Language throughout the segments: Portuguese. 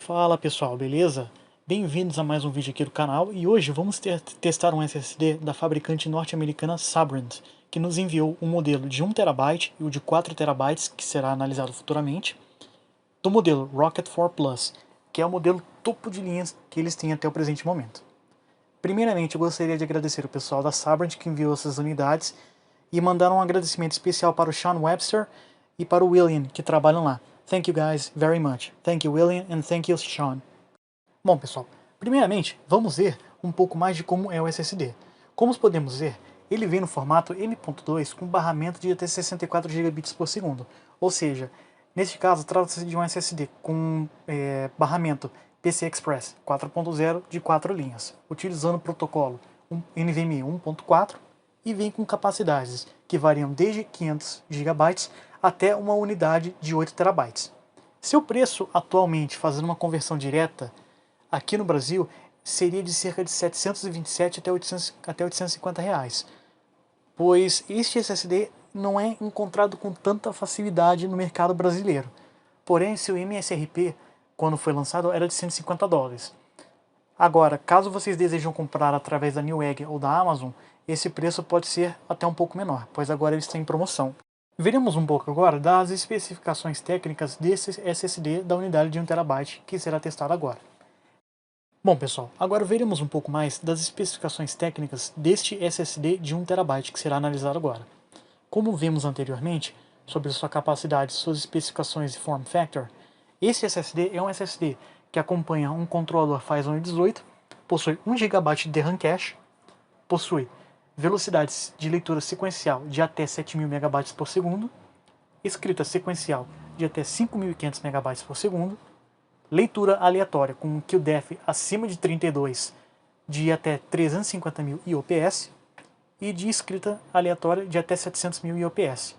Fala pessoal, beleza? Bem-vindos a mais um vídeo aqui do canal e hoje vamos testar um SSD da fabricante norte-americana Sabrent, que nos enviou um modelo de 1 TB e o de 4 TB, que será analisado futuramente, do modelo Rocket 4 Plus, que é o modelo topo de linha que eles têm até o presente momento. Primeiramente, eu gostaria de agradecer o pessoal da Sabrent que enviou essas unidades e mandar um agradecimento especial para o Sean Webster e para o William, que trabalham lá. Thank you guys very much. Thank you William and thank you Sean. Bom pessoal, primeiramente vamos ver um pouco mais de como é o SSD. Como podemos ver, ele vem no formato M.2 com barramento de até 64 GB por segundo. Ou seja, neste caso trata-se de um SSD com barramento PCI Express 4.0 de 4 linhas, utilizando o protocolo NVMe 1.4 e vem com capacidades que variam desde 500 GB até uma unidade de 8 TB. Seu preço atualmente, fazendo uma conversão direta, aqui no Brasil, seria de cerca de 727 até 850 reais, pois este SSD não é encontrado com tanta facilidade no mercado brasileiro. Porém, seu MSRP, quando foi lançado, era de 150 dólares. Agora, caso vocês desejam comprar através da Newegg ou da Amazon, esse preço pode ser até um pouco menor, pois agora ele está em promoção. Veremos um pouco agora das especificações técnicas desse SSD da unidade de 1 TB que será testado agora. Bom pessoal, agora veremos um pouco mais das especificações técnicas deste SSD de 1 TB que será analisado agora. Como vimos anteriormente, sobre sua capacidade, suas especificações e form factor, esse SSD é um SSD que acompanha um controlador Phison 18, possui 1 GB de RAM cache, possui velocidades de leitura sequencial de até 7.000 MB por segundo, escrita sequencial de até 5.500 MB por segundo, leitura aleatória com um QDEF acima de 32 de até 350.000 IOPS e de escrita aleatória de até 700.000 IOPS.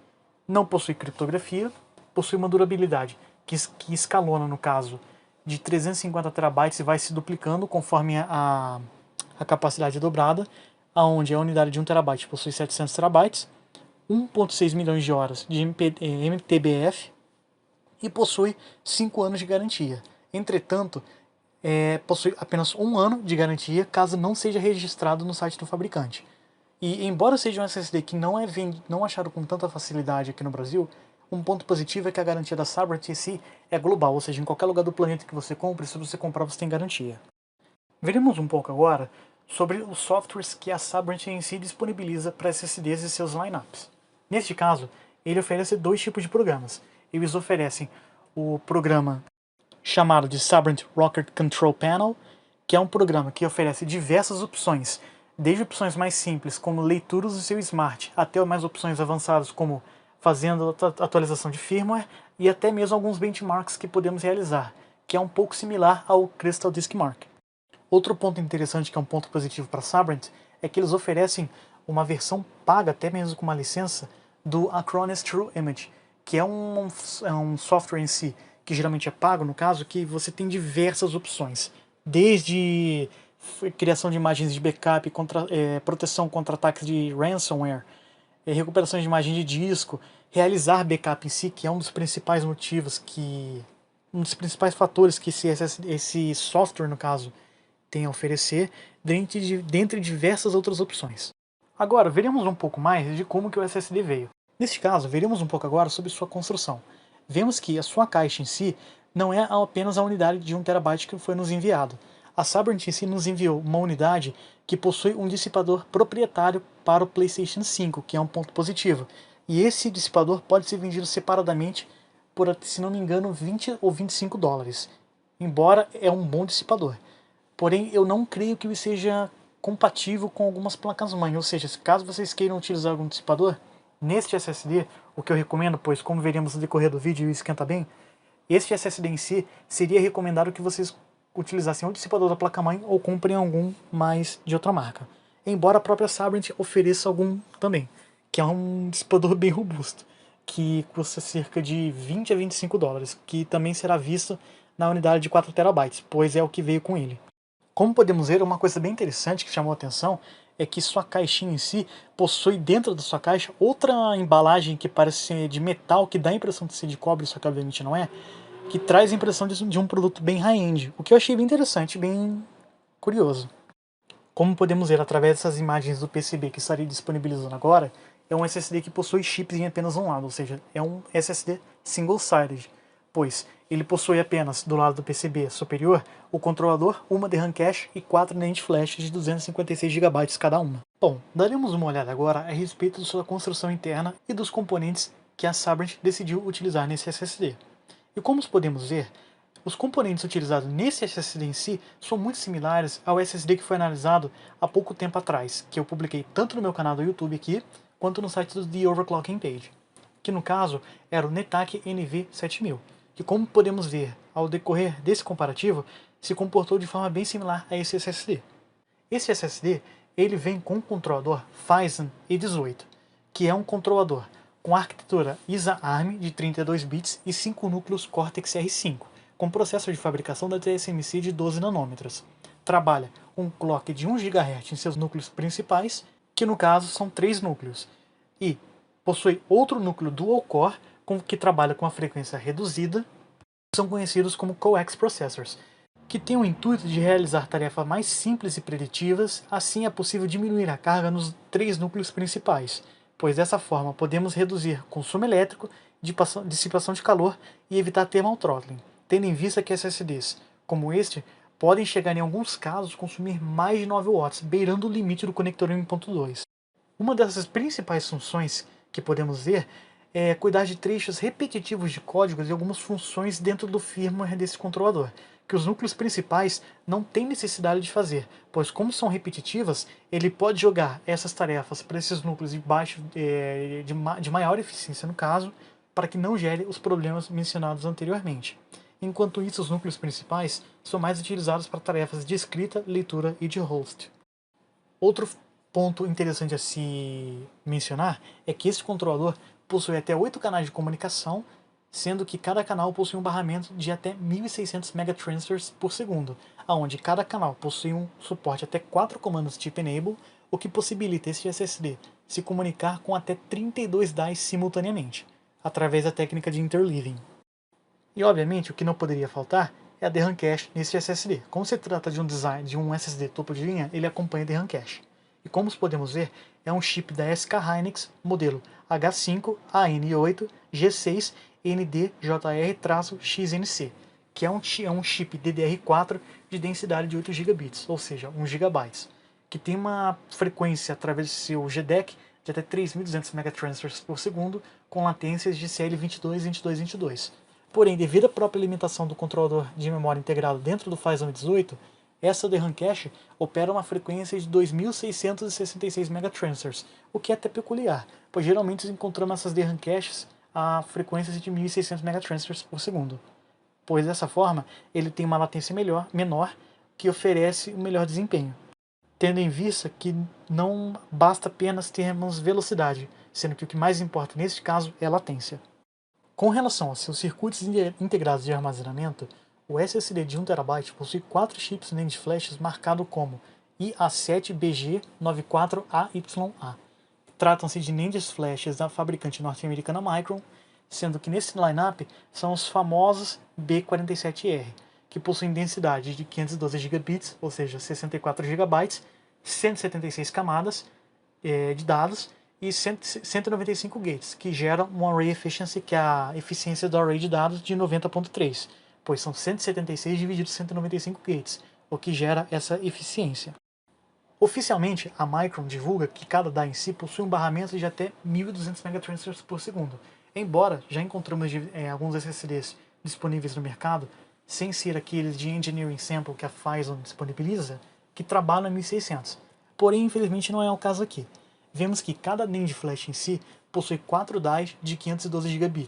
Não possui criptografia, possui uma durabilidade que escalona no caso de 350 TB e vai se duplicando conforme a capacidade dobrada, onde a unidade de 1 TB possui 700 TB, 1.6 milhões de horas de MTBF e possui 5 anos de garantia. Entretanto, possui apenas 1 ano de garantia caso não seja registrado no site do fabricante. E embora seja um SSD que não achado com tanta facilidade aqui no Brasil, um ponto positivo é que a garantia da Sabrent em si é global, ou seja, em qualquer lugar do planeta que você compre, se você comprar você tem garantia. Veremos um pouco agora sobre os softwares que a Sabrent em si disponibiliza para SSDs e seus lineups. Neste caso, ele oferece 2 tipos de programas. Eles oferecem o programa chamado de Sabrent Rocket Control Panel, que é um programa que oferece diversas opções, desde opções mais simples, como leituras do seu Smart, até mais opções avançadas, como fazendo atualização de firmware, e até mesmo alguns benchmarks que podemos realizar, que é um pouco similar ao Crystal Disk Mark. Outro ponto interessante, que é um ponto positivo para a Sabrent, é que eles oferecem uma versão paga, até mesmo com uma licença, do Acronis True Image, que é um software em si, que geralmente é pago, no caso, que você tem diversas opções, desde criação de imagens de backup, proteção contra ataques de ransomware, recuperação de imagem de disco, realizar backup em si, que é um dos principais motivos um dos principais fatores que esse software, no caso, tem a oferecer, dentre diversas outras opções. Agora, veremos um pouco mais de como que o SSD veio. Neste caso, veremos um pouco agora sobre sua construção. Vemos que a sua caixa em si não é apenas a unidade de 1 TB que foi nos enviado. A Sabrent em si nos enviou uma unidade que possui um dissipador proprietário para o PlayStation 5, que é um ponto positivo. E esse dissipador pode ser vendido separadamente por, se não me engano, 20 ou 25 dólares. Embora é um bom dissipador. Porém, eu não creio que ele seja compatível com algumas placas-mãe. Ou seja, caso vocês queiram utilizar algum dissipador, neste SSD, o que eu recomendo, pois como veremos no decorrer do vídeo e esquenta bem, este SSD em si, seria recomendado que vocês utilizassem o dissipador da placa-mãe ou comprem algum mais de outra marca. Embora a própria Sabrent ofereça algum também, que é um dissipador bem robusto, que custa cerca de 20 a 25 dólares, que também será visto na unidade de 4 TB, pois é o que veio com ele. Como podemos ver, uma coisa bem interessante que chamou a atenção é que sua caixinha em si possui dentro da sua caixa outra embalagem que parece ser de metal, que dá a impressão de ser de cobre, só que obviamente não é, que traz a impressão de um produto bem high-end, o que eu achei bem interessante, bem curioso. Como podemos ver através dessas imagens do PCB que estarei disponibilizando agora, é um SSD que possui chips em apenas um lado, ou seja, é um SSD single-sided, pois ele possui apenas, do lado do PCB superior, o controlador, uma DRAM cache e 4 NAND flash de 256 GB cada uma. Bom, daremos uma olhada agora a respeito de sua construção interna e dos componentes que a Sabrent decidiu utilizar nesse SSD. E como podemos ver, os componentes utilizados nesse SSD em si são muito similares ao SSD que foi analisado há pouco tempo atrás, que eu publiquei tanto no meu canal do YouTube aqui, quanto no site do The Overclocking Page, que no caso era o Netak NV7000, que como podemos ver ao decorrer desse comparativo, se comportou de forma bem similar a esse SSD. Esse SSD ele vem com um controlador Phison E18, que é um controlador com arquitetura ISA-ARM de 32 bits e 5 núcleos Cortex-R5, com processo de fabricação da TSMC de 12 nanômetros. Trabalha com um clock de 1 GHz em seus núcleos principais, que no caso são 3 núcleos, e possui outro núcleo dual-core que trabalha com a frequência reduzida, que são conhecidos como Coax Processors, que tem o intuito de realizar tarefas mais simples e preditivas, assim é possível diminuir a carga nos 3 núcleos principais, pois dessa forma podemos reduzir consumo elétrico, dissipação de calor e evitar thermal throttling, tendo em vista que SSDs, como este, podem chegar em alguns casos consumir mais de 9 watts, beirando o limite do conector 1.2. Uma dessas principais funções que podemos ver é cuidar de trechos repetitivos de códigos e algumas funções dentro do firmware desse controlador, que os núcleos principais não têm necessidade de fazer, pois como são repetitivas, ele pode jogar essas tarefas para esses núcleos de maior eficiência no caso, para que não gere os problemas mencionados anteriormente. Enquanto isso, os núcleos principais são mais utilizados para tarefas de escrita, leitura e de host. Outro ponto interessante a se mencionar é que esse controlador possui até 8 canais de comunicação, sendo que cada canal possui um barramento de até 1600 megatransfers por segundo, onde cada canal possui um suporte até 4 comandos tipo Enable, o que possibilita este SSD se comunicar com até 32 DAIs simultaneamente, através da técnica de interleaving. E obviamente o que não poderia faltar é a DRAM cache nesse SSD. Como se trata de um design de um SSD topo de linha, ele acompanha a DRAM cache. E como podemos ver, é um chip da SK Hynix modelo H5AN8 G6 NDJR-XNC, que é um chip DDR4 de densidade de 8 GB, ou seja, 1 GB, que tem uma frequência através do seu GDEC de até 3.200 megatransfers por segundo, com latências de CL22-22-22. Porém, devido à própria limitação do controlador de memória integrado dentro do Phison 18, essa DRAM cache opera uma frequência de 2.666 megatransfers, o que é até peculiar, pois geralmente encontramos essas DRAM caches a frequências de 1.600 megatransfers por segundo, pois dessa forma ele tem uma latência menor que oferece um melhor desempenho, tendo em vista que não basta apenas termos velocidade, sendo que o que mais importa neste caso é a latência. Com relação aos seus circuitos integrados de armazenamento, o SSD de 1 TB possui 4 chips NAND flashes marcados como IA7BG94AYA. Tratam-se de NAND flashes da fabricante norte-americana Micron, sendo que nesse lineup são os famosos B47R, que possuem densidade de 512 GB, ou seja, 64 GB, 176 camadas de dados, e 195 gates, que geram um array efficiency, que é a eficiência do array de dados, de 90.3, pois são 176 divididos 195 gates, o que gera essa eficiência. Oficialmente, a Micron divulga que cada DAI em si possui um barramento de até 1.200 megatransfers por segundo, embora já encontramos alguns SSDs disponíveis no mercado, sem ser aqueles de Engineering Sample que a Phison disponibiliza, que trabalham a 1.600. Porém, infelizmente não é o caso aqui. Vemos que cada NAND flash em si possui 4 DAIs de 512 GB,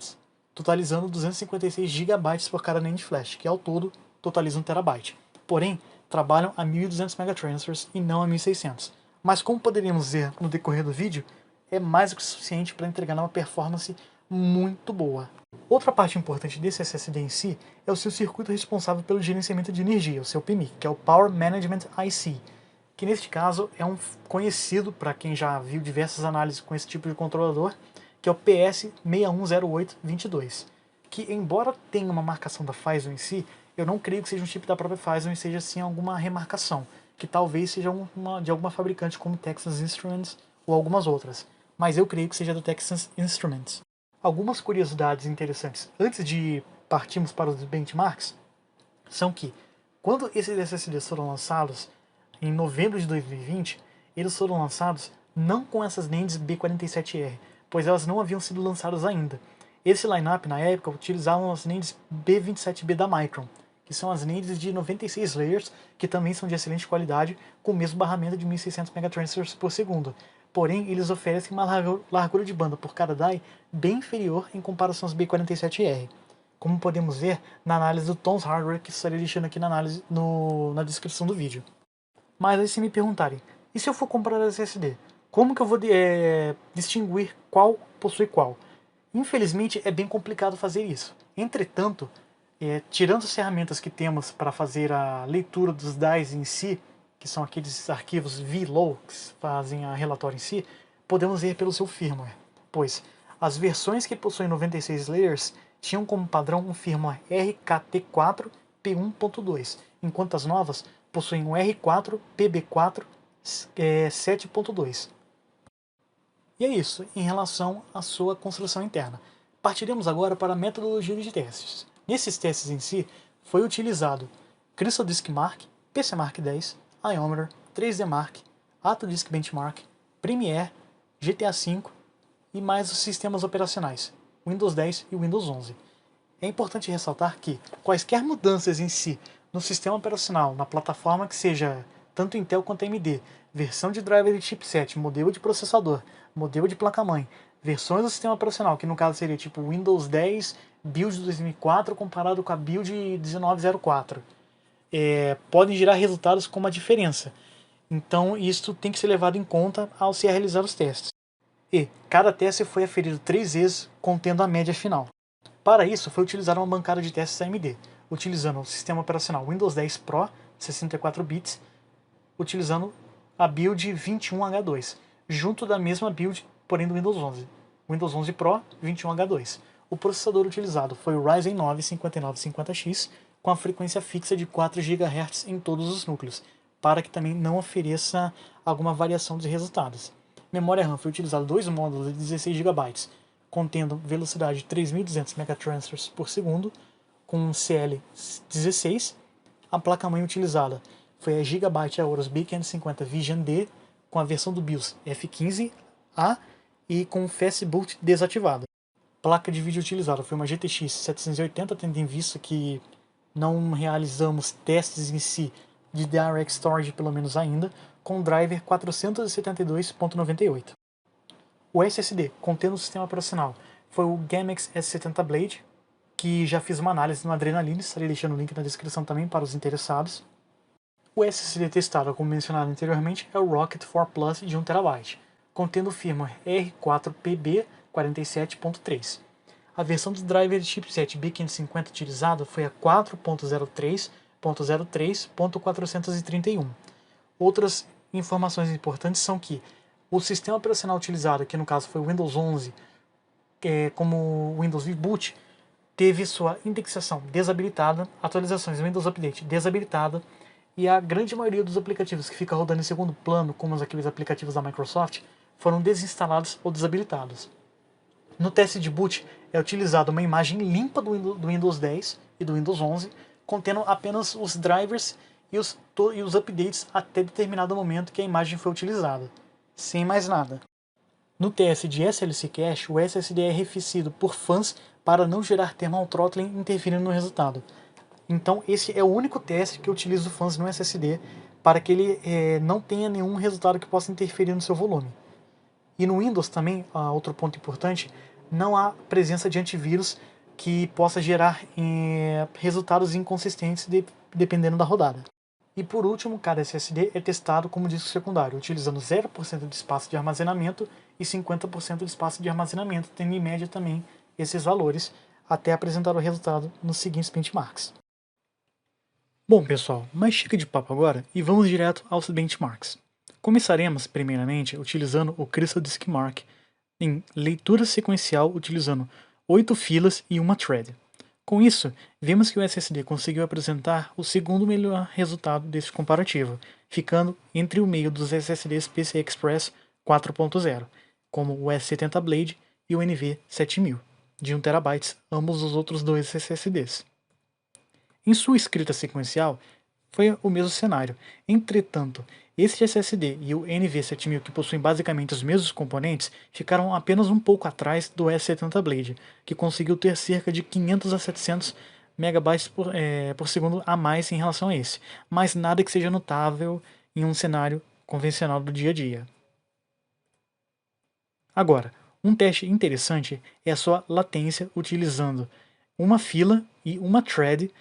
totalizando 256 GB por cada NAND flash, que ao todo totaliza 1 TB. Porém, trabalham a 1.200 megatransfers e não a 1.600. Mas como poderíamos ver no decorrer do vídeo, é mais do que suficiente para entregar uma performance muito boa. Outra parte importante desse SSD em si é o seu circuito responsável pelo gerenciamento de energia, o seu PMIC, que é o Power Management IC, que neste caso é um conhecido para quem já viu diversas análises com esse tipo de controlador, que é o PS610822, que, embora tenha uma marcação da Phison em si, eu não creio que seja um chip da própria Phison e seja sim alguma remarcação, que talvez seja de alguma fabricante como Texas Instruments ou algumas outras, mas eu creio que seja do Texas Instruments. Algumas curiosidades interessantes antes de partirmos para os benchmarks são que, quando esses SSDs foram lançados, em novembro de 2020, eles foram lançados não com essas NANDs B47R, pois elas não haviam sido lançadas ainda. Esse lineup na época utilizavam as NANDs B27B da Micron, que são as NANDs de 96 layers, que também são de excelente qualidade, com o mesmo barramento de 1600 megatransfers por segundo. Porém, eles oferecem uma largura de banda por cada die bem inferior em comparação aos B47R, como podemos ver na análise do Tom's Hardware, que estarei deixando aqui na análise na descrição do vídeo. Mas aí se me perguntarem, e se eu for comprar SSD? Como que eu vou distinguir qual possui qual? Infelizmente é bem complicado fazer isso. Entretanto, tirando as ferramentas que temos para fazer a leitura dos DIEs em si, que são aqueles arquivos VLOW que fazem a relatório em si, podemos ver pelo seu firmware, pois as versões que possuem 96 layers tinham como padrão um firmware RKT4 P1.2, enquanto as novas possuem um R4 PB4 7.2. E é isso em relação à sua construção interna. Partiremos agora para a metodologia de testes. Nesses testes em si, foi utilizado Crystal Disk Mark, PC Mark 10, Iometer, 3D Mark, Autodisk Benchmark, Premiere, GTA V e mais os sistemas operacionais, Windows 10 e Windows 11. É importante ressaltar que quaisquer mudanças em si no sistema operacional, na plataforma que seja tanto Intel quanto AMD, versão de driver de chipset, modelo de processador, modelo de placa-mãe, versões do sistema operacional, que no caso seria tipo Windows 10 build de 2004 comparado com a build 1904, podem gerar resultados com uma diferença. Então isso tem que ser levado em conta ao se realizar os testes. E cada teste foi aferido 3 vezes, contendo a média final. Para isso, foi utilizada uma bancada de testes AMD, utilizando o sistema operacional Windows 10 Pro, 64 bits, utilizando a build 21H2, junto da mesma build, porém do Windows 11. Windows 11 Pro 21H2. O processador utilizado foi o Ryzen 9 5950X, com a frequência fixa de 4 GHz em todos os núcleos, para que também não ofereça alguma variação dos resultados. Memória RAM foi utilizado 2 módulos de 16 GB, contendo velocidade de 3.200 megatransfers por segundo, com CL16. A placa-mãe utilizada foi a Gigabyte Aorus B550 Vision D, com a versão do BIOS F15A e com Fast Boot desativado. Placa de vídeo utilizada foi uma GTX 780, tendo em vista que não realizamos testes em si de Direct Storage pelo menos ainda, com driver 472.98. O SSD contendo o sistema operacional foi o Gamex S70 Blade, que já fiz uma análise no Adrenaline, estarei deixando o link na descrição também para os interessados. O SSD testado, como mencionado anteriormente, é o Rocket 4 Plus de 1TB, contendo o firmware R4PB47.3. A versão do driver de chipset B550 utilizado foi a 4.03.03.431. Outras informações importantes são que o sistema operacional utilizado, que no caso foi o Windows 11, como Windows V-Boot, teve sua indexação desabilitada, atualizações do Windows Update desabilitada, e a grande maioria dos aplicativos que fica rodando em segundo plano, como aqueles aplicativos da Microsoft, foram desinstalados ou desabilitados. No teste de boot é utilizada uma imagem limpa do Windows 10 e do Windows 11, contendo apenas os drivers e os updates até determinado momento que a imagem foi utilizada, sem mais nada. No teste de SLC Cache, o SSD é arrefecido por fãs para não gerar thermal throttling interferindo no resultado. Então esse é o único teste que eu utilizo fãs no SSD para que ele não tenha nenhum resultado que possa interferir no seu volume. E no Windows também, outro ponto importante, não há presença de antivírus que possa gerar resultados inconsistentes dependendo da rodada. E por último, cada SSD é testado como disco secundário, utilizando 0% de espaço de armazenamento e 50% de espaço de armazenamento, tendo em média também esses valores, até apresentar o resultado nos seguintes benchmarks. Bom pessoal, mais chega de papo agora e vamos direto aos benchmarks. Começaremos primeiramente utilizando o Crystal Disk Mark em leitura sequencial utilizando 8 filas e uma thread. Com isso, vemos que o SSD conseguiu apresentar o segundo melhor resultado desse comparativo, ficando entre o meio dos SSDs PCI Express 4.0, como o S70 Blade e o NV7000, de 1 TB, ambos os outros dois SSDs. Em sua escrita sequencial, foi o mesmo cenário. Entretanto, este SSD e o NV7000, que possuem basicamente os mesmos componentes, ficaram apenas um pouco atrás do S70 Blade, que conseguiu ter cerca de 500 a 700 megabytes por segundo a mais em relação a esse, mas nada que seja notável em um cenário convencional do dia a dia. Agora, um teste interessante é a sua latência utilizando uma fila e uma thread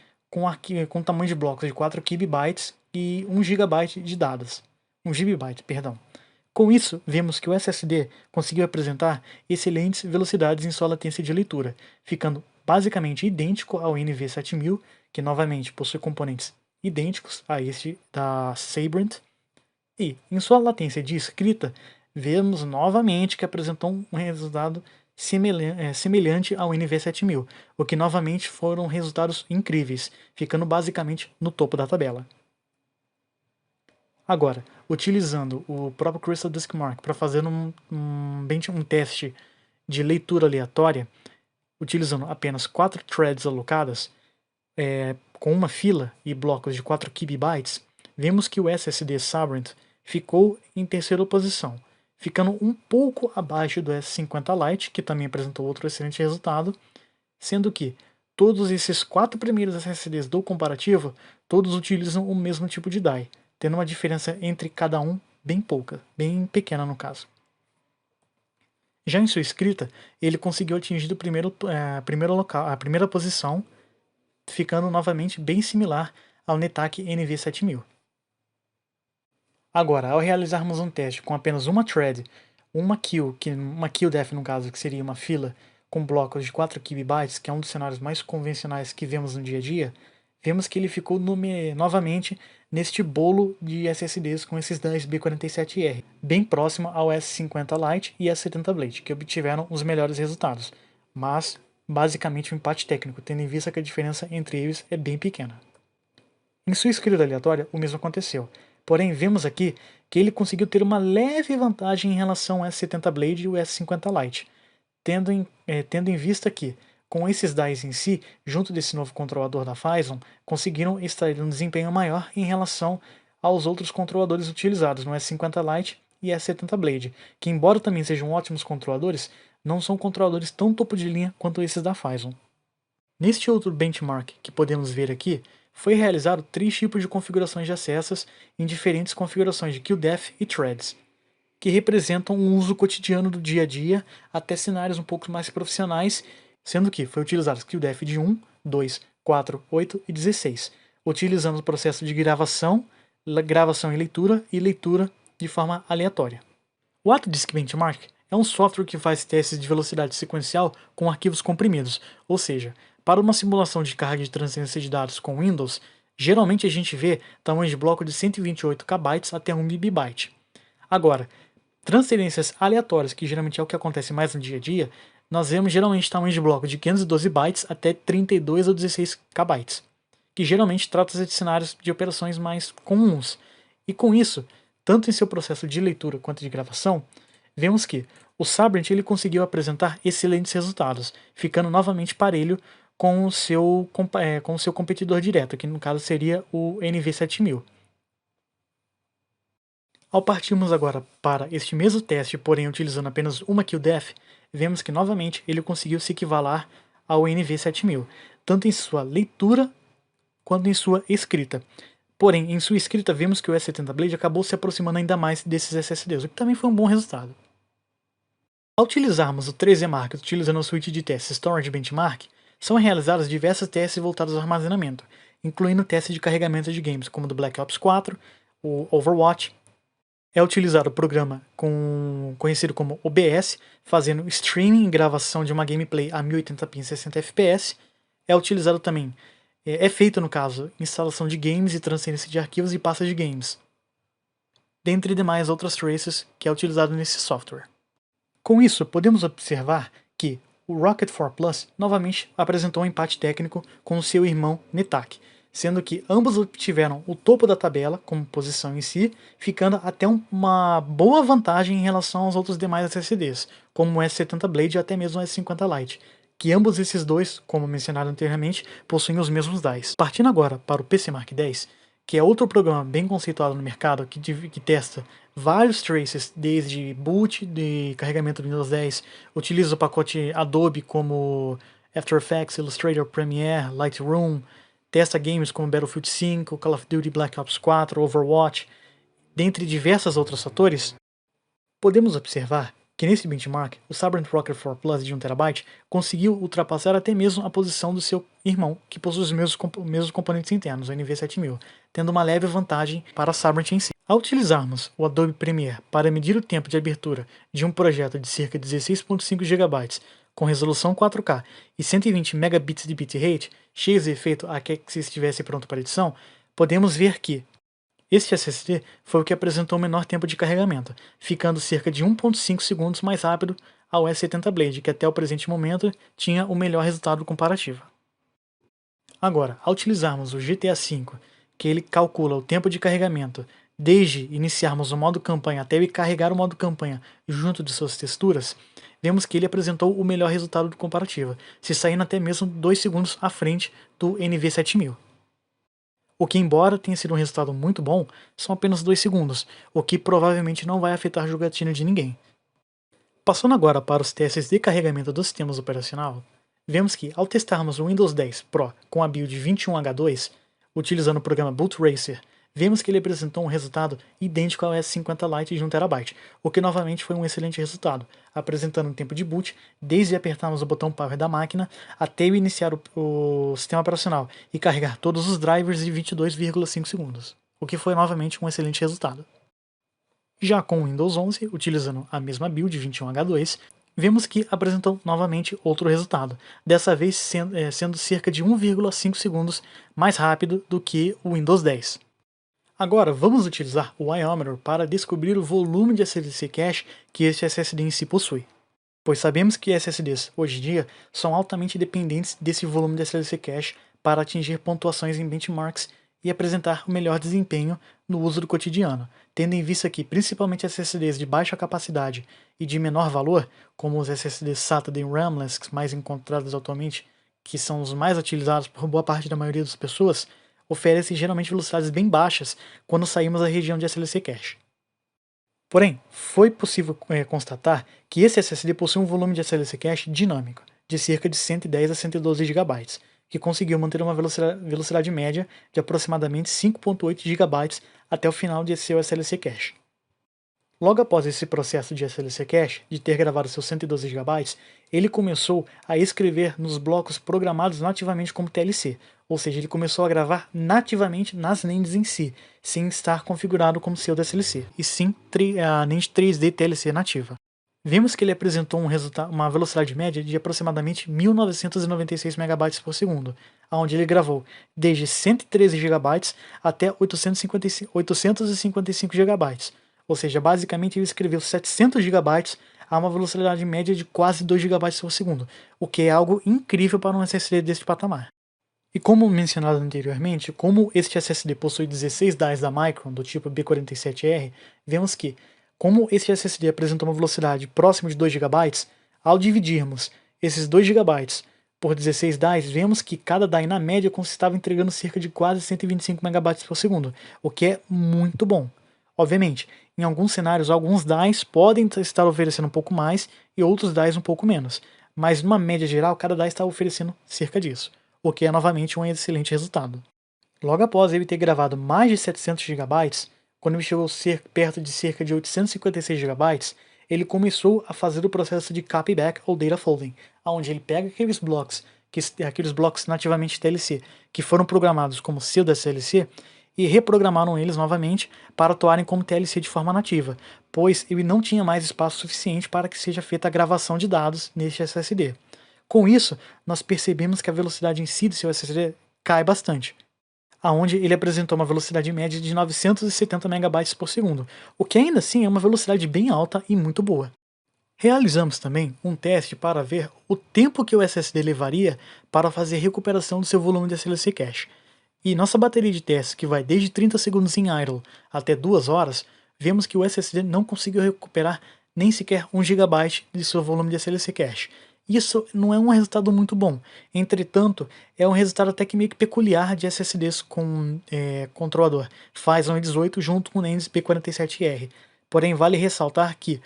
com tamanho de blocos de 4 KB e 1 GB de dados. 1 GB, perdão. Com isso, vemos que o SSD conseguiu apresentar excelentes velocidades em sua latência de leitura, ficando basicamente idêntico ao NV7000, que novamente possui componentes idênticos a este da Sabrent, e em sua latência de escrita, vemos novamente que apresentou um resultado semelhante ao NV7000, o que novamente foram resultados incríveis, ficando basicamente no topo da tabela. Agora, utilizando o próprio Crystal Disk Mark para fazer um teste de leitura aleatória, utilizando apenas 4 threads alocadas, com uma fila e blocos de 4 KB, vemos que o SSD Sabrent ficou em terceira posição, ficando um pouco abaixo do S50 Lite, que também apresentou outro excelente resultado, sendo que todos esses 4 primeiros SSDs do comparativo, todos utilizam o mesmo tipo de die, tendo uma diferença entre cada um bem pouca, bem pequena no caso. Já em sua escrita, ele conseguiu atingir a primeira posição, ficando novamente bem similar ao NetAC NV7000. Agora, ao realizarmos um teste com apenas uma thread, uma kill def no caso, que seria uma fila com blocos de 4 KB, que é um dos cenários mais convencionais que vemos no dia a dia, vemos que ele ficou novamente neste bolo de SSDs com esses da B47R, bem próximo ao S50 Lite e S70 Blade, que obtiveram os melhores resultados, mas basicamente um empate técnico, tendo em vista que a diferença entre eles é bem pequena. Em sua escrita aleatória, o mesmo aconteceu, porém vemos aqui que ele conseguiu ter uma leve vantagem em relação ao S70 Blade e o S50 Lite, tendo em vista que, com esses dies em si, junto desse novo controlador da Phison, conseguiram extrair um desempenho maior em relação aos outros controladores utilizados no S50 Lite e S70 Blade, que embora também sejam ótimos controladores, não são controladores tão topo de linha quanto esses da Phison. Neste outro benchmark que podemos ver aqui, foi realizado 3 tipos de configurações de acessos em diferentes configurações de QDEF e threads, que representam um uso cotidiano do dia a dia até cenários um pouco mais profissionais, sendo que foi utilizado QDEF de 1, 2, 4, 8 e 16, utilizando o processo de gravação e leitura de forma aleatória. O Autodisk Benchmark é um software que faz testes de velocidade sequencial com arquivos comprimidos, ou seja, para uma simulação de carga de transferência de dados com Windows, geralmente a gente vê tamanhos de bloco de 128 KB até 1 MB. Agora, transferências aleatórias, que geralmente é o que acontece mais no dia a dia, nós vemos geralmente tamanhos de bloco de 512 bytes até 32 ou 16 KB, que geralmente trata-se de cenários de operações mais comuns. E com isso, tanto em seu processo de leitura quanto de gravação, vemos que o Sabrent ele conseguiu apresentar excelentes resultados, ficando novamente parelho com o seu competidor direto, que no caso seria o NV7000. Ao partirmos agora para este mesmo teste, porém utilizando apenas uma QDEF, vemos que novamente ele conseguiu se equivaler ao NV7000, tanto em sua leitura quanto em sua escrita. Porém, em sua escrita vemos que o S70 Blade acabou se aproximando ainda mais desses SSDs, o que também foi um bom resultado. Ao utilizarmos o 3Z Market utilizando o suíte de testes Storage Benchmark, são realizados diversos testes voltados ao armazenamento, incluindo testes de carregamento de games como o do Black Ops 4, o Overwatch. É utilizado o programa conhecido como OBS, fazendo streaming e gravação de uma gameplay a 1080p em 60 fps. É utilizado também, feito no caso, instalação de games e transferência de arquivos e pastas de games, dentre demais outras traces que é utilizado nesse software. Com isso, podemos observar que o Rocket 4 Plus novamente apresentou um empate técnico com o seu irmão NetAC, sendo que ambos obtiveram o topo da tabela como posição em si, ficando até uma boa vantagem em relação aos outros demais SSDs, como o S70 Blade e até mesmo o S50 Lite, que ambos esses dois, como mencionado anteriormente, possuem os mesmos DICE. Partindo agora para o PC Mark X, que é outro programa bem conceituado no mercado que testa vários traces, desde boot, de carregamento do Windows 10, utiliza o pacote Adobe como After Effects, Illustrator, Premiere, Lightroom, testa games como Battlefield 5, Call of Duty Black Ops 4, Overwatch, dentre diversos outros fatores, podemos observar que nesse benchmark, o Sabrent Rocket 4 Plus de 1TB conseguiu ultrapassar até mesmo a posição do seu irmão, que possui os mesmos componentes internos, o NV7000, tendo uma leve vantagem para a Sabrent em si. Ao utilizarmos o Adobe Premiere para medir o tempo de abertura de um projeto de cerca de 16.5 GB com resolução 4K e 120 megabits de bitrate, cheios de efeito a que estivesse pronto para edição, podemos ver que este SSD foi o que apresentou o menor tempo de carregamento, ficando cerca de 1.5 segundos mais rápido ao S70 Blade, que até o presente momento tinha o melhor resultado comparativo. Agora, ao utilizarmos o GTA V, que ele calcula o tempo de carregamento desde iniciarmos o modo campanha até ele carregar o modo campanha junto de suas texturas, vemos que ele apresentou o melhor resultado do comparativo, se saindo até mesmo 2 segundos à frente do NV7000. O que, embora tenha sido um resultado muito bom, são apenas 2 segundos, o que provavelmente não vai afetar a jogatina de ninguém. Passando agora para os testes de carregamento do sistema operacional, vemos que, ao testarmos o Windows 10 Pro com a build 21H2, utilizando o programa Boot Racer, vemos que ele apresentou um resultado idêntico ao S50 Lite de 1TB, o que novamente foi um excelente resultado, apresentando um tempo de boot desde apertarmos o botão Power da máquina até eu iniciar o sistema operacional e carregar todos os drivers em 22,5 segundos, o que foi novamente um excelente resultado. Já com o Windows 11, utilizando a mesma build 21H2, vemos que apresentou novamente outro resultado, dessa vez sendo cerca de 1,5 segundos mais rápido do que o Windows 10. Agora vamos utilizar o Iometer para descobrir o volume de SLC cache que este SSD em si possui, pois sabemos que SSDs hoje em dia são altamente dependentes desse volume de SLC cache para atingir pontuações em benchmarks e apresentar o melhor desempenho no uso do cotidiano, tendo em vista que principalmente SSDs de baixa capacidade e de menor valor, como os SSDs SATA DRAMless mais encontrados atualmente, que são os mais utilizados por boa parte da maioria das pessoas, oferecem geralmente velocidades bem baixas quando saímos da região de SLC cache. Porém, foi possível constatar que esse SSD possui um volume de SLC cache dinâmico, de cerca de 110 a 112 GB, que conseguiu manter uma velocidade média de aproximadamente 5.8 GB até o final de seu SLC cache. Logo após esse processo de SLC cache, de ter gravado seus 112 GB, ele começou a escrever nos blocos programados nativamente como TLC, ou seja, ele começou a gravar nativamente nas NANDs em si, sem estar configurado como pseudo SLC, e sim a NAND 3D TLC nativa. Vimos que ele apresentou uma velocidade média de aproximadamente 1996 MB por segundo, onde ele gravou desde 113 GB até 855 GB, ou seja, basicamente ele escreveu 700 GB a uma velocidade média de quase 2 GB por segundo, o que é algo incrível para um SSD deste patamar. E como mencionado anteriormente, como este SSD possui 16 DICE da Micron do tipo B47R, vemos que, como este SSD apresenta uma velocidade próxima de 2 GB, ao dividirmos esses 2 GB por 16 DICE, vemos que cada DIE na média estava entregando cerca de quase 125 MB por segundo, o que é muito bom. Obviamente, em alguns cenários, alguns DICE podem estar oferecendo um pouco mais e outros DICE um pouco menos, mas numa média geral, cada DICE está oferecendo cerca disso, o que é novamente um excelente resultado. Logo após ele ter gravado mais de 700 GB, quando ele chegou perto de cerca de 856 GB, ele começou a fazer o processo de copy back ou data folding, onde ele pega aqueles blocos nativamente TLC, que foram programados como pseudo SLC, e reprogramaram eles novamente para atuarem como TLC de forma nativa, pois ele não tinha mais espaço suficiente para que seja feita a gravação de dados neste SSD. Com isso, nós percebemos que a velocidade em si do seu SSD cai bastante, aonde ele apresentou uma velocidade média de 970 MB por segundo, o que ainda assim é uma velocidade bem alta e muito boa. Realizamos também um teste para ver o tempo que o SSD levaria para fazer recuperação do seu volume de SLC Cache. E nossa bateria de testes, que vai desde 30 segundos em idle até 2 horas, vemos que o SSD não conseguiu recuperar nem sequer 1 GB de seu volume de SLC Cache. Isso não é um resultado muito bom, entretanto, é um resultado até que meio que peculiar de SSDs com controlador Phison E18 junto com o NAND P47R. Porém, vale ressaltar que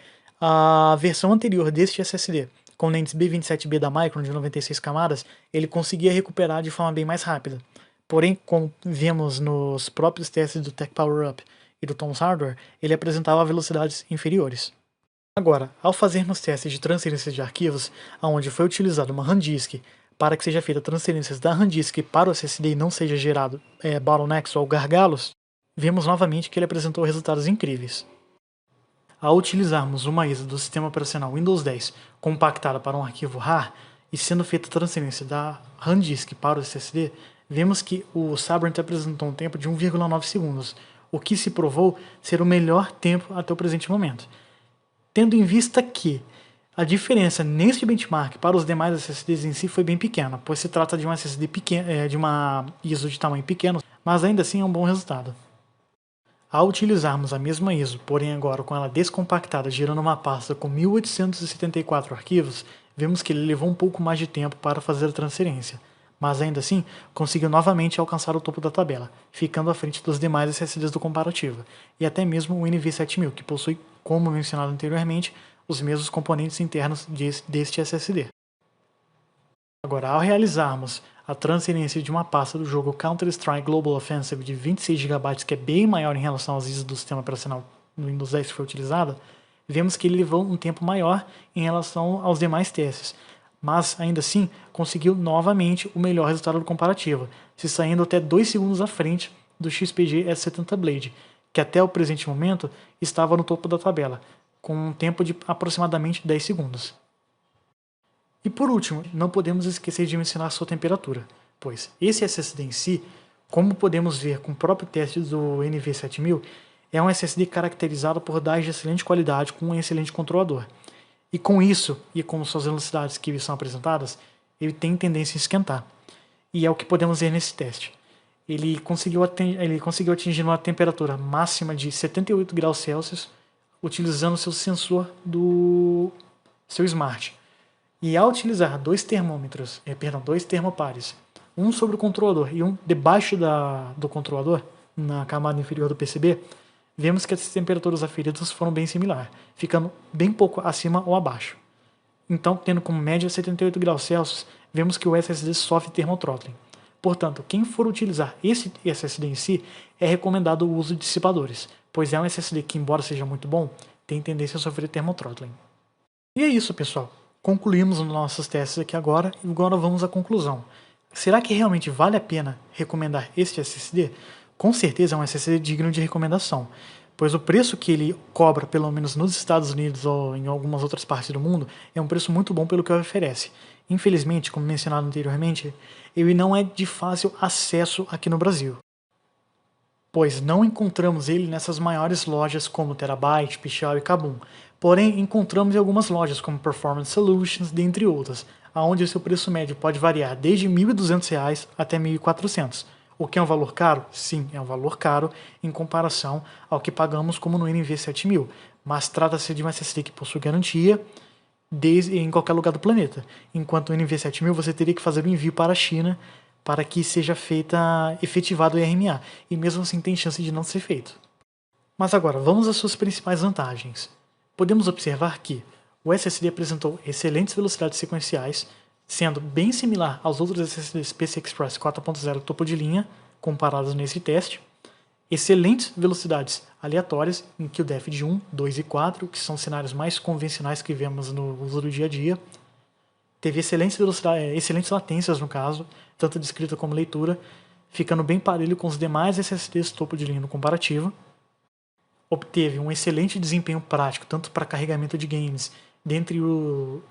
a versão anterior deste SSD, com o NAND B27B da Micron de 96 camadas, ele conseguia recuperar de forma bem mais rápida. Porém, como vemos nos próprios testes do Tech Power Up e do Tom's Hardware, ele apresentava velocidades inferiores. Agora, ao fazermos testes de transferência de arquivos, onde foi utilizada uma RAM disk para que seja feita transferências da RAM disk para o SSD e não seja gerado bottlenecks ou gargalos, vemos novamente que ele apresentou resultados incríveis. Ao utilizarmos uma ISO do sistema operacional Windows 10 compactada para um arquivo RAR e sendo feita a transferência da RAM disk para o SSD, vemos que o Sabrent apresentou um tempo de 1,9 segundos, o que se provou ser o melhor tempo até o presente momento. Tendo em vista que a diferença neste benchmark para os demais SSDs em si foi bem pequena, pois se trata de um SSD pequeno, de uma ISO de tamanho pequeno, mas ainda assim é um bom resultado. Ao utilizarmos a mesma ISO, porém agora com ela descompactada, gerando uma pasta com 1874 arquivos, vemos que ele levou um pouco mais de tempo para fazer a transferência, mas ainda assim conseguiu novamente alcançar o topo da tabela, ficando à frente dos demais SSDs do comparativo, e até mesmo o NV7000, que possui, como mencionado anteriormente, os mesmos componentes internos deste SSD. Agora, ao realizarmos a transferência de uma pasta do jogo Counter-Strike Global Offensive de 26 GB, que é bem maior em relação às ISOs do sistema operacional no Windows 10 que foi utilizada, vemos que ele levou um tempo maior em relação aos demais testes, mas ainda assim conseguiu novamente o melhor resultado do comparativo, se saindo até 2 segundos à frente do XPG S70 Blade, que até o presente momento estava no topo da tabela, com um tempo de aproximadamente 10 segundos. E por último, não podemos esquecer de mencionar sua temperatura, pois esse SSD em si, como podemos ver com o próprio teste do NV7000, é um SSD caracterizado por DIEs de excelente qualidade com um excelente controlador. E com isso, e com suas velocidades que são apresentadas, ele tem tendência a esquentar. E é o que podemos ver nesse teste. Ele conseguiu atingir uma temperatura máxima de 78 graus Celsius, utilizando seu sensor do seu Smart. E ao utilizar dois termopares, um sobre o controlador e um debaixo do controlador, na camada inferior do PCB, vemos que as temperaturas aferidas foram bem similares, ficando bem pouco acima ou abaixo. Então, tendo como média 78 graus Celsius, vemos que o SSD sofre termothrottling. Portanto, quem for utilizar esse SSD em si, é recomendado o uso de dissipadores, pois é um SSD que, embora seja muito bom, tem tendência a sofrer termothrottling. E é isso, pessoal. Concluímos os nossos testes aqui agora, e agora vamos à conclusão. Será que realmente vale a pena recomendar este SSD? Com certeza é um SSD digno de recomendação, pois o preço que ele cobra, pelo menos nos Estados Unidos ou em algumas outras partes do mundo, é um preço muito bom pelo que ele oferece. Infelizmente, como mencionado anteriormente, ele não é de fácil acesso aqui no Brasil, pois não encontramos ele nessas maiores lojas como Terabyte, Pichau e Kabum. Porém, encontramos em algumas lojas como Performance Solutions, dentre outras, onde o seu preço médio pode variar desde R$ 1.200 até R$ 1.400. O que é um valor caro? Sim, é um valor caro em comparação ao que pagamos como no NV7000, mas trata-se de um SSD que possui garantia em qualquer lugar do planeta, enquanto o NV7000 você teria que fazer o envio para a China para que seja efetivado o IRMA, e mesmo assim tem chance de não ser feito. Mas agora, vamos às suas principais vantagens. Podemos observar que o SSD apresentou excelentes velocidades sequenciais, sendo bem similar aos outros SSDs PCI Express 4.0 topo de linha, comparados nesse teste, excelentes velocidades aleatórias, em que o def de 1, 2 e 4, que são cenários mais convencionais que vemos no uso do dia a dia, teve excelentes latências no caso, tanto de escrita como leitura, ficando bem parelho com os demais SSDs topo de linha no comparativo. Obteve um excelente desempenho prático, tanto para carregamento de games, dentre a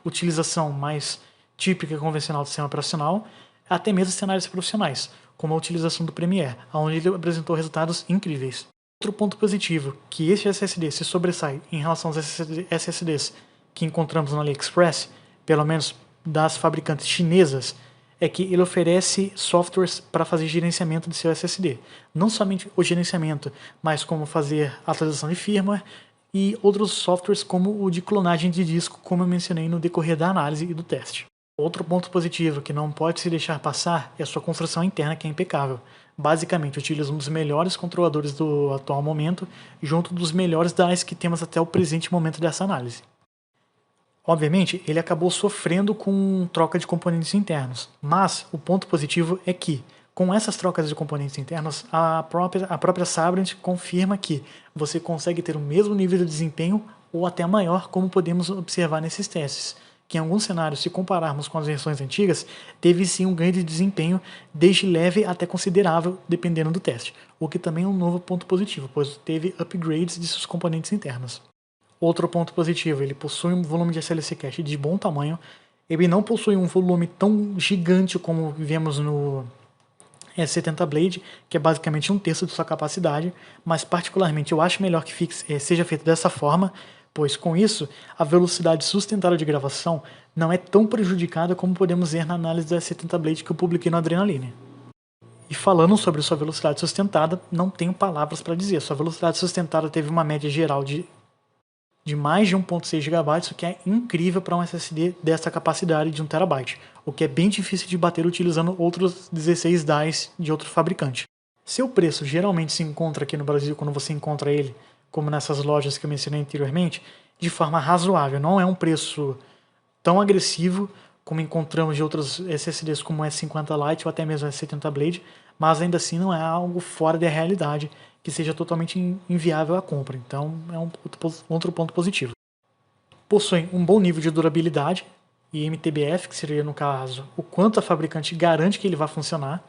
utilização mais típica e convencional do sistema operacional, até mesmo cenários profissionais, como a utilização do Premiere, onde ele apresentou resultados incríveis. Outro ponto positivo, que este SSD se sobressai em relação aos SSDs que encontramos no AliExpress, pelo menos das fabricantes chinesas, é que ele oferece softwares para fazer gerenciamento do seu SSD. Não somente o gerenciamento, mas como fazer atualização de firmware e outros softwares como o de clonagem de disco, como eu mencionei no decorrer da análise e do teste. Outro ponto positivo que não pode se deixar passar é a sua construção interna, que é impecável. Basicamente, utiliza um dos melhores controladores do atual momento, junto dos melhores DAIs que temos até o presente momento dessa análise. Obviamente, ele acabou sofrendo com troca de componentes internos, mas o ponto positivo é que, com essas trocas de componentes internos, a própria Sabrent confirma que você consegue ter o mesmo nível de desempenho ou até maior, como podemos observar nesses testes, que em alguns cenários, se compararmos com as versões antigas, teve sim um ganho de desempenho desde leve até considerável, dependendo do teste, o que também é um novo ponto positivo, pois teve upgrades de seus componentes internos. Outro ponto positivo, ele possui um volume de SLC Cache de bom tamanho, ele não possui um volume tão gigante como vemos no S70 Blade, que é basicamente um terço de sua capacidade, mas particularmente eu acho melhor que seja feito dessa forma, pois com isso a velocidade sustentada de gravação não é tão prejudicada como podemos ver na análise do S70 Blade que eu publiquei no Adrenaline. E falando sobre sua velocidade sustentada, não tenho palavras para dizer, sua velocidade sustentada teve uma média geral de mais de 1.6 GB, o que é incrível para um SSD dessa capacidade de 1 TB, o que é bem difícil de bater utilizando outros 16 DAIs de outro fabricante. Seu preço geralmente se encontra aqui no Brasil, quando você encontra ele, como nessas lojas que eu mencionei anteriormente, de forma razoável, não é um preço tão agressivo como encontramos de outros SSDs como o S50 Lite ou até mesmo o S70 Blade, mas ainda assim não é algo fora da realidade que seja totalmente inviável a compra, então é um outro ponto positivo. Possui um bom nível de durabilidade e MTBF, que seria no caso o quanto a fabricante garante que ele vai funcionar.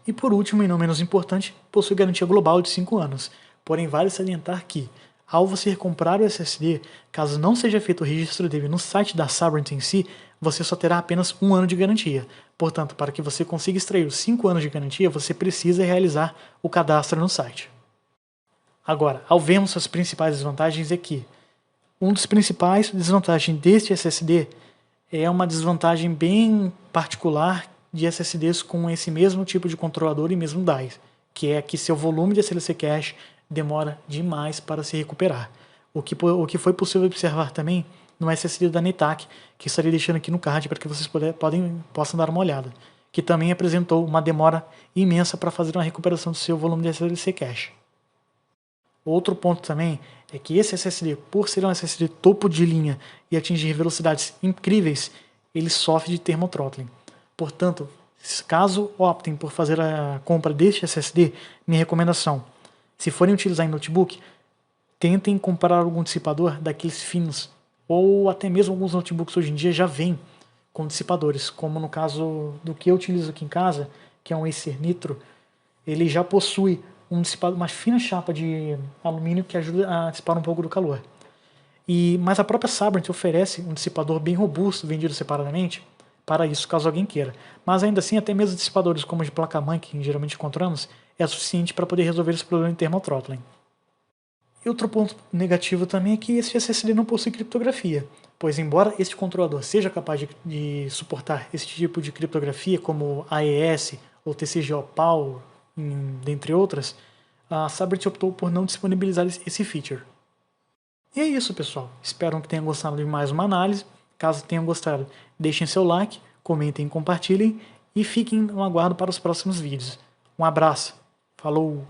E por último, e não menos importante, possui garantia global de 5 anos, porém vale salientar que, ao você comprar o SSD, caso não seja feito o registro dele no site da Sabrent em si, você só terá apenas 1 ano de garantia. Portanto, para que você consiga extrair os 5 anos de garantia, você precisa realizar o cadastro no site. Agora, ao vermos suas principais desvantagens é que um dos principais desvantagens deste SSD é uma desvantagem bem particular de SSDs com esse mesmo tipo de controlador e mesmo DAI, que é que seu volume de SLC Cache demora demais para se recuperar. O que foi possível observar também no SSD da Netak, que estarei deixando aqui no card para que vocês possam dar uma olhada, que também apresentou uma demora imensa para fazer uma recuperação do seu volume de SLC Cache. Outro ponto também é que esse SSD, por ser um SSD topo de linha e atingir velocidades incríveis, ele sofre de thermothrottling. Portanto, caso optem por fazer a compra deste SSD, minha recomendação, se forem utilizar em notebook, tentem comprar algum dissipador daqueles finos, ou até mesmo alguns notebooks hoje em dia já vêm com dissipadores, como no caso do que eu utilizo aqui em casa, que é um Acer Nitro, ele já possui uma fina chapa de alumínio que ajuda a dissipar um pouco do calor. Mas a própria Sabrent oferece um dissipador bem robusto, vendido separadamente, para isso, caso alguém queira. Mas ainda assim, até mesmo dissipadores como de placa-mãe, que geralmente encontramos, é suficiente para poder resolver esse problema de thermothrottling. E outro ponto negativo também é que esse SSD não possui criptografia, pois embora este controlador seja capaz de suportar esse tipo de criptografia, como AES ou TCG-PAL, dentre outras, a Sabrent optou por não disponibilizar esse feature. E é isso, pessoal. Espero que tenham gostado de mais uma análise. Caso tenham gostado, deixem seu like, comentem, compartilhem e fiquem no aguardo para os próximos vídeos. Um abraço. Falou!